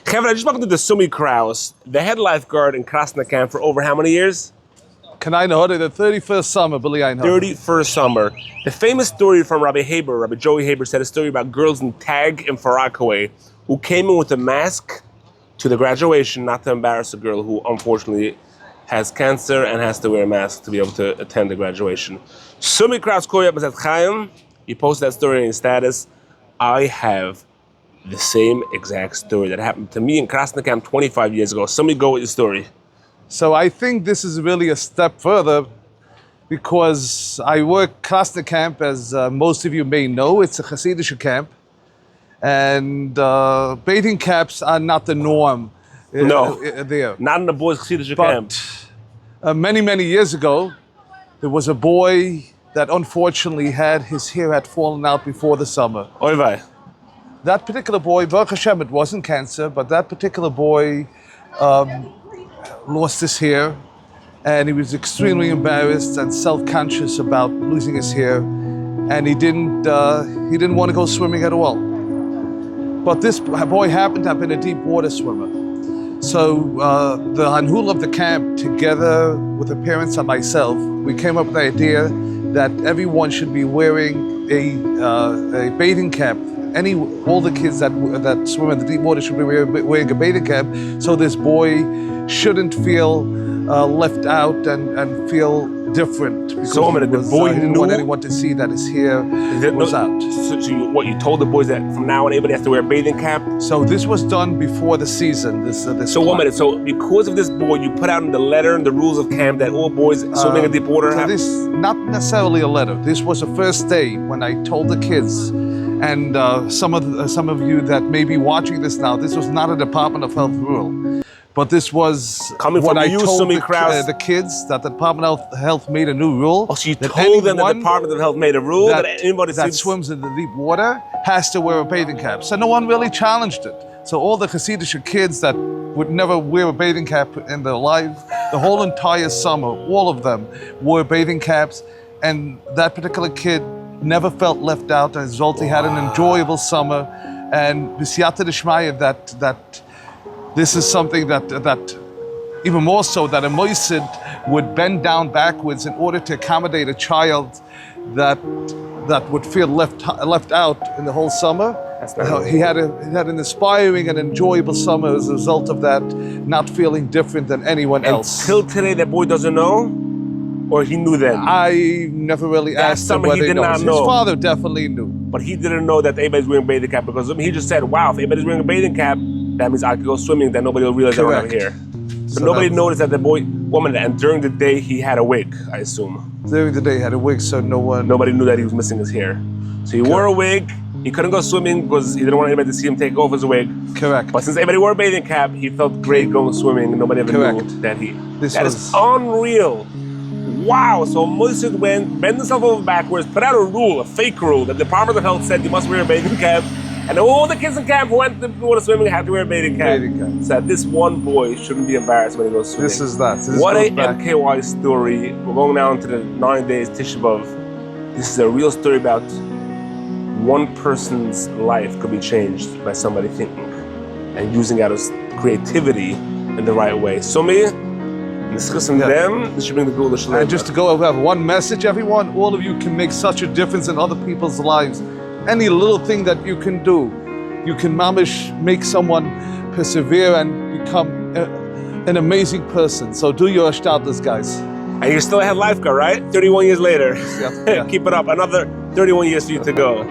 Kevin, I just walked into the Sumi Kraus, the head lifeguard in Krasnah camp for over how many years? Can I know the 31st summer, Billy? I know. 31st summer. The famous story from Rabbi Joey Haber said a story about girls in Tag and Farakaway who came in with a mask to the graduation, not to embarrass a girl who unfortunately has cancer and has to wear a mask to be able to attend the graduation. Sumi Kraus Koyab Mazat Chaim, he posted that story in his status. I have the same exact story that happened to me in Krasnah camp 25 years ago. Somebody go with your story. So I think this is really a step further because I work Krasnah camp, as most of you may know. It's a Hasidic camp. And bathing caps are not the norm there. Not in the boys' Hasidic camp. Many, many years ago, there was a boy that unfortunately his hair had fallen out before the summer. Oy vey. That particular boy, Baruch Hashem, it wasn't cancer, but that particular boy lost his hair, and he was extremely embarrassed and self-conscious about losing his hair, and he didn't want to go swimming at all. But this boy happened to have been a deep water swimmer. So the Hanhul of the camp, together with the parents and myself, we came up with the idea that everyone should be wearing a bathing cap. All the kids that swim in the deep water should be wearing a bathing cap, so this boy shouldn't feel left out and feel different. Because so the boy he didn't want anyone to see that his hair was out. So you told the boys that from now on everybody has to wear a bathing cap? So this was done before the season. So 1 minute. So because of this boy, you put out in the letter and the rules of camp that all boys swimming in deep water have? This not necessarily a letter. This was the first day when I told the kids. And some of you that may be watching this now, this was not a Department of Health rule, but this was coming what from I you, told the kids that the Department of Health made a new rule. Oh, so you told them the Department of Health made a rule that anybody that swims in the deep water has to wear a bathing cap. So no one really challenged it. So all the Hasidic kids that would never wear a bathing cap in their life, the whole entire summer, all of them wore bathing caps, and that particular kid never felt left out. As a result, he had an enjoyable summer, and b'siyata d'shmaya that this is something that even more so that a moisid would bend down backwards in order to accommodate a child that would feel left out in the whole summer. He had an inspiring and enjoyable summer as a result of that, not feeling different than anyone else. Till today, that boy doesn't know? Or he knew then? I never really asked him whether he knows. His father definitely knew. But he didn't know that everybody's wearing a bathing cap, because he just said, wow, if everybody's wearing a bathing cap, that means I could go swimming, then nobody will realize that I'm here. So nobody noticed that the woman, and during the day he had a wig, I assume. During the day he had a wig, so nobody knew that he was missing his hair. So he wore a wig. He couldn't go swimming because he didn't want anybody to see him take off his wig. Correct. But since everybody wore a bathing cap, he felt great going swimming, and nobody ever knew that that is unreal. Wow, so Moisid went, bent himself over backwards, put out a rule, a fake rule, that the Department of Health said you must wear a bathing cap, and all the kids in camp who went to water swimming had to wear a bathing cap. So that this one boy shouldn't be embarrassed when he goes swimming. This is that. What a MKY story. We're going now into the 9 days Tisha B'Av. This is a real story about one person's life could be changed by somebody thinking and using out his creativity in the right way. So them, this should bring the Gula Shalom. And just to go have one message, everyone, all of you can make such a difference in other people's lives. Any little thing that you can do, you can make someone persevere and become an amazing person. So do your ashtadlis, guys. And you're still a head lifeguard, right? 31 years later. Yeah. Keep it up. Another 31 years for you to go.